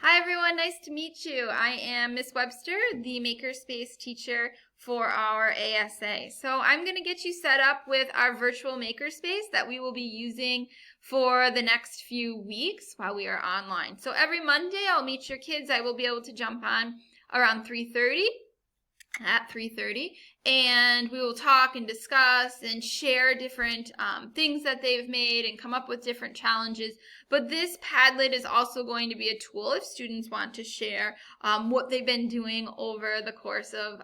Hi everyone, nice to meet you. I am Miss Webster, the Makerspace teacher for our ASA. So I'm going to get you set up with our virtual Makerspace that we will be using for the next few weeks while we are online. So every Monday I'll meet your kids. I will be able to jump on around 3:30. At 3:30, and we will talk and discuss and share different things that they've made and come up with different challenges. But this Padlet is also going to be a tool if students want to share what they've been doing over the course of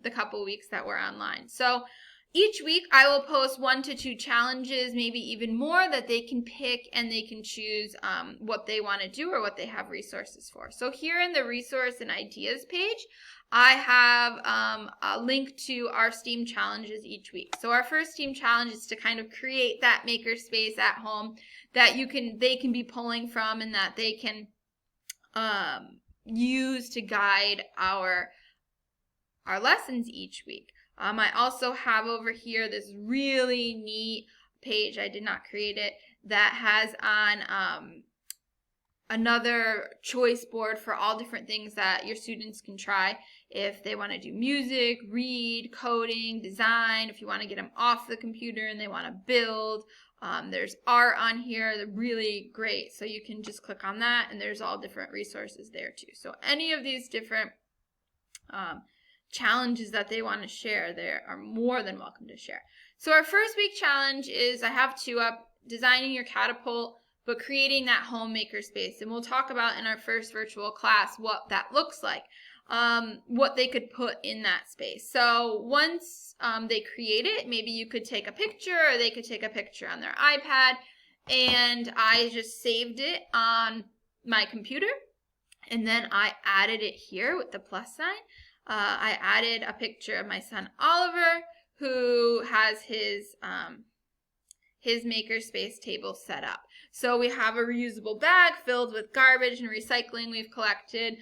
the couple weeks that we're online. So each week I will post 1 to 2 challenges, maybe even more, that they can pick and they can choose what they want to do or what they have resources for. So here in the resource and ideas page, I have a link to our STEAM challenges each week. So our first STEAM challenge is to kind of create that makerspace at home that they can be pulling from and that they can use to guide our lessons each week. I also have over here this really neat page, I did not create it, that has on another choice board for all different things that your students can try if they want to do music, read, coding, design, if you want to get them off the computer and they want to build. There's art on here, they're really great. So you can just click on that and there's all different resources there too. So any of these different challenges that they want to share, they are more than welcome to share. So our first week challenge is, I have 2 up, designing your catapult, but creating that home makerspace. And we'll talk about in our first virtual class what that looks like, what they could put in that space. So once they create it, maybe you could take a picture or they could take a picture on their iPad. And I just saved it on my computer. And then I added it here with the plus sign. I added a picture of my son Oliver, who has his makerspace table set up. So we have a reusable bag filled with garbage and recycling we've collected.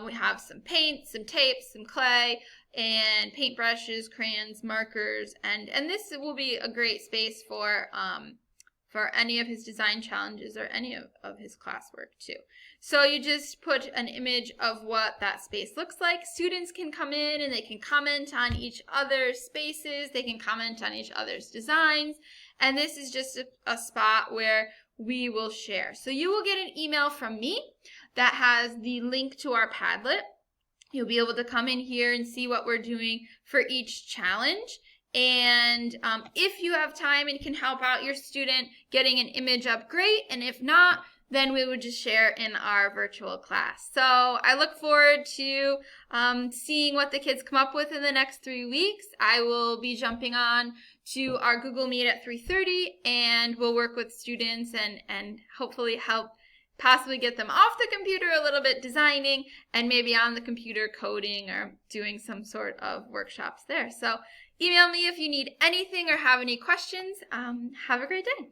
We have some paint, some tape, some clay, and paintbrushes, crayons, markers, and this will be a great space for any of his design challenges or any of his classwork too. So you just put an image of what that space looks like. Students can come in and they can comment on each other's spaces. They can comment on each other's designs. And this is just a spot where we will share. So you will get an email from me that has the link to our Padlet. You'll be able to come in here and see what we're doing for each challenge. And if you have time and can help out your student getting an image up, great. And if not, then we would just share in our virtual class. So I look forward to seeing what the kids come up with in the next 3 weeks. I will be jumping on to our Google Meet at 3:30, and we'll work with students and hopefully help possibly get them off the computer a little bit designing and maybe on the computer coding or doing some sort of workshops there. So email me if you need anything or have any questions. Have a great day.